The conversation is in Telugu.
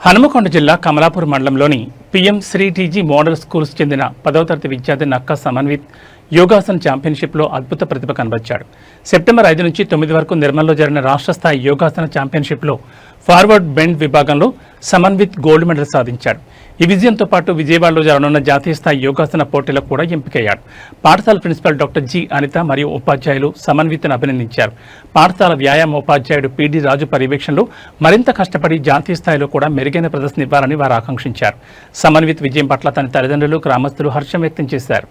హనుమకొండ జిల్లా కమలాపూర్ మండలంలోని PM Shri TG model schools చెందిన 10వ తరగతి విద్యార్థి నక్క సమన్విత్ యోగాసన ఛాంపియన్షిప్లో అద్భుత ప్రతిభ కనబరిచాడు. సెప్టెంబర్ 5 నుంచి 9 వరకు నిర్మల్లో జరిగిన రాష్ట్ర స్థాయి యోగాసన ఛాంపియన్షిప్లో ఫార్వర్డ్ బెండ్ విభాగంలో సమన్విత్ గోల్డ్ మెడల్ సాధించాడు. ఈ విజయంతో పాటు విజయవాడలో జరగనున్న జాతీయ స్థాయి యోగాసన పోటీలకు కూడా ఎంపికయ్యాడు. పాఠశాల ప్రిన్సిపల్ డాక్టర్ జి అనిత మరియు ఉపాధ్యాయులు సమన్విత్ను అభినందించారు. పాఠశాల వ్యాయామ ఉపాధ్యాయుడు పిడి రాజు పర్యవేక్షణలో మరింత కష్టపడి జాతీయ స్థాయిలో కూడా మెరుగైన ప్రదర్శన ఇవ్వాలని వారు ఆకాంక్షించారు. సమన్విత్ విజయం పట్ల తన తల్లిదండ్రులు, గ్రామస్తులు హర్షం వ్యక్తం చేశారు.